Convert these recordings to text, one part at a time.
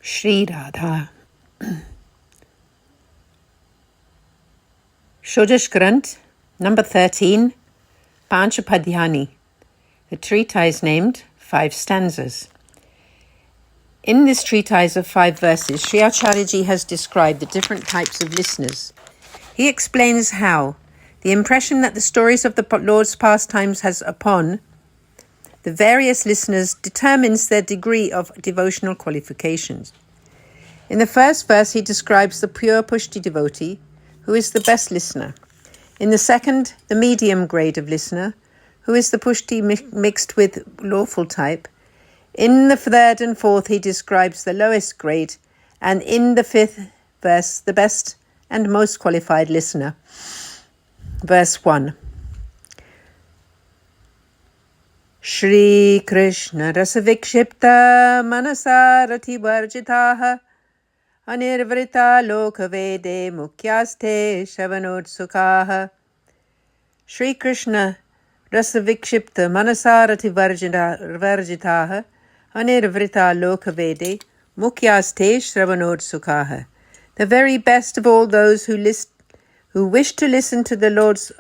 Shri Radha. Shodash Granth, number 13, Panchpadhyani, the treatise named 5 stanzas. In this treatise of 5 verses, Sri Acharya has described the different types of listeners. He explains how the impression that the stories of the Lord's pastimes has upon the various listeners determines their degree of devotional qualifications. In the first verse, he describes the pure Pushti devotee, who is the best listener. In the second, the medium grade of listener, who is the Pushti mixed with lawful type. In the third and fourth, he describes the lowest grade, and in the 5th verse, the best and most qualified listener. Verse 1. Shri Krishna rasavikshipta manasarati varjitaha anirvrita lokavede mukyaste shavanotsukaha. Shri Krishna rasavikshipta manasarati varjitaha anirvrita lokavede mukyaste shavanotsukaha. The very best of all those who wish to listen to the Lord's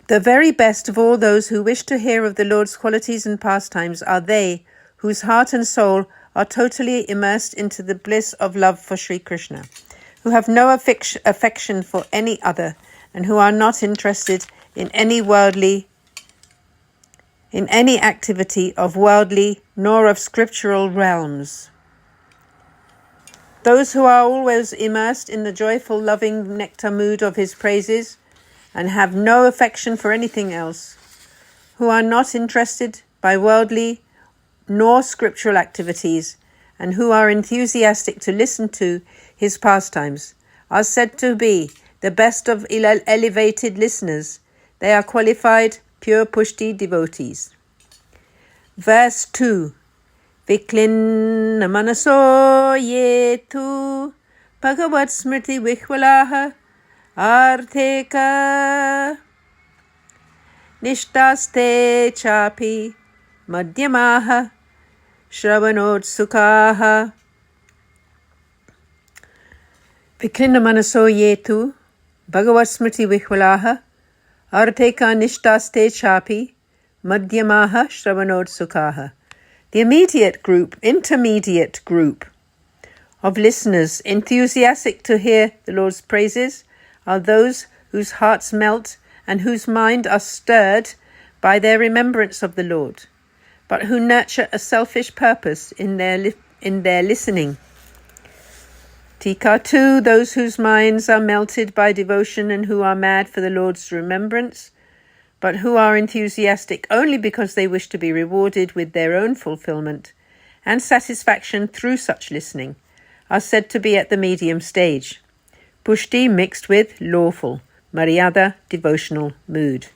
The very best of all those who wish to hear of the Lord's qualities and pastimes are they whose heart and soul are totally immersed into the bliss of love for Sri Krishna, who have no affection for any other, and who are not interested in any activity of worldly nor of scriptural realms. Those who are always immersed in the joyful, loving nectar mood of his praises, and have no affection for anything else, who are not interested by worldly nor scriptural activities, and who are enthusiastic to listen to his pastimes, are said to be the best of elevated listeners. They are qualified pure Pushti devotees. Verse 2. Viklin namanaso yetu Bhagavot smriti vihvalaha Artheka nishtaste chapi madhyamaha shravanotsukaha. Viklina manaso yetu Bhagavot smriti vihvalaha Artheka nishtaste chapi madhyamaha shravanotsukaha. The intermediate group of listeners enthusiastic to hear the Lord's praises are those whose hearts melt and whose mind are stirred by their remembrance of the Lord, but who nurture a selfish purpose in their listening. Tika 2, those whose minds are melted by devotion and who are mad for the Lord's remembrance, but who are enthusiastic only because they wish to be rewarded with their own fulfillment and satisfaction through such listening, are said to be at the medium stage. Pushti mixed with lawful, Maryada devotional mood.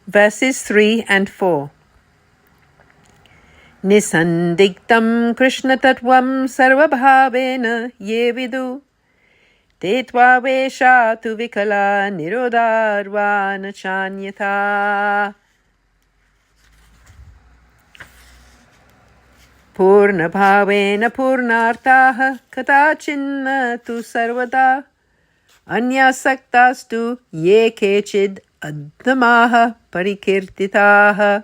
Verses 3 and 4. Nisandigtam Krishna Tattvam Sarvabhavena Ye Vidu Tetva Vesha Tu Vikala Nirodharva Nachanyatha. Purna bhavena purnartaha katachinna tu sarvada anyasaktastu ye kechid addamaha parikirtitaha.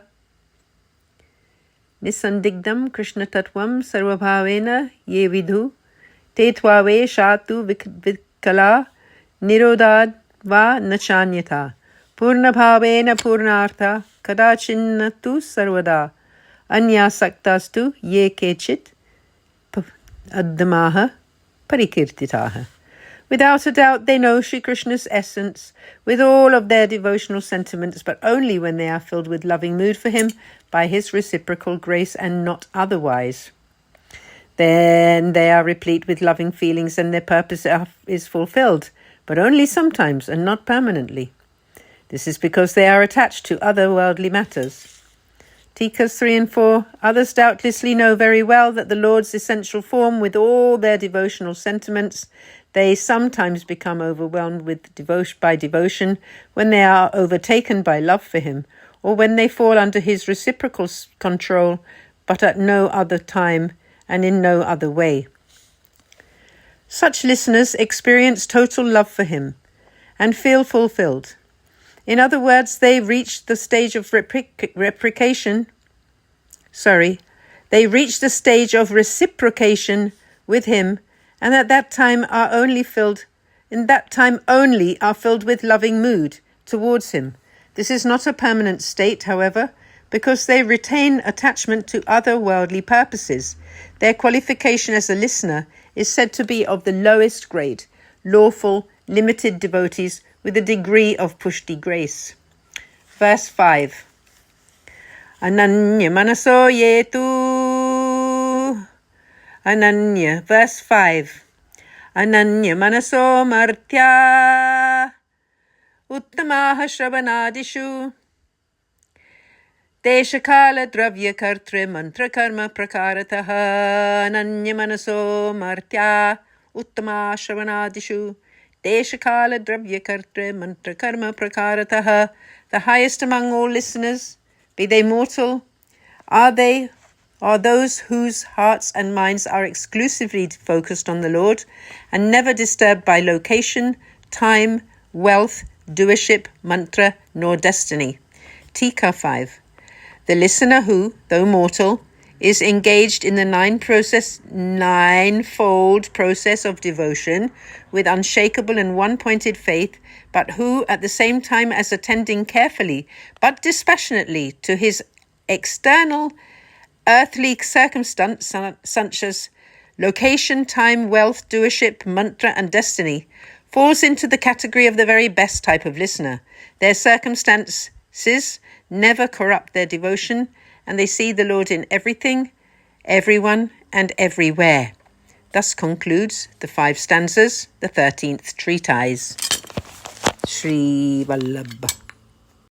Nisandigdam Krishna Tattvam Sarvabhavena ye vidhu tetvave shatu vikala nirodad va nachanyatha. Purna bhavena purnartha kadachinna tu sarvada anyasaktastu ye kechit addamaha parikirtitaha. Without a doubt, they know Sri Krishna's essence with all of their devotional sentiments, but only when they are filled with loving mood for him by his reciprocal grace and not otherwise. Then they are replete with loving feelings and their purpose is fulfilled, but only sometimes and not permanently. This is because they are attached to other worldly matters. Tikas 3 and 4. Others doubtlessly know very well that the Lord's essential form, with all their devotional sentiments, they sometimes become overwhelmed by devotion when they are overtaken by love for him, or when they fall under his reciprocal control, but at no other time and in no other way. Such listeners experience total love for him and feel fulfilled. In other words, they reach the stage of reciprocation with him, and at that time only are filled with loving mood towards him. This is not a permanent state, however, because they retain attachment to other worldly purposes. Their qualification as a listener is said to be of the lowest grade, lawful, limited devotees with a degree of pushti grace. Verse 5. Ananya manaso yetu. Verse 5. Ananya manaso martya uttamaha shravanadishu Deshakala dravya kartre mantra karma prakarataha Ananya manaso martya uttama shravanadishu Deshakala dravya kartre mantra karma prakarataha. The highest among all listeners, be they mortal, are those whose hearts and minds are exclusively focused on the Lord and never disturbed by location, time, wealth, doership, mantra, nor destiny. Tika 5. The listener who, though mortal, is engaged in the ninefold process of devotion with unshakable and one-pointed faith, but who, at the same time as attending carefully but dispassionately to his external earthly circumstance, such as location, time, wealth, doership, mantra, and destiny, falls into the category of the very best type of listener. Their circumstances never corrupt their devotion, and they see the Lord in everything, everyone, and everywhere. Thus concludes the 5 stanzas, the 13th treatise. Shri Vallabh.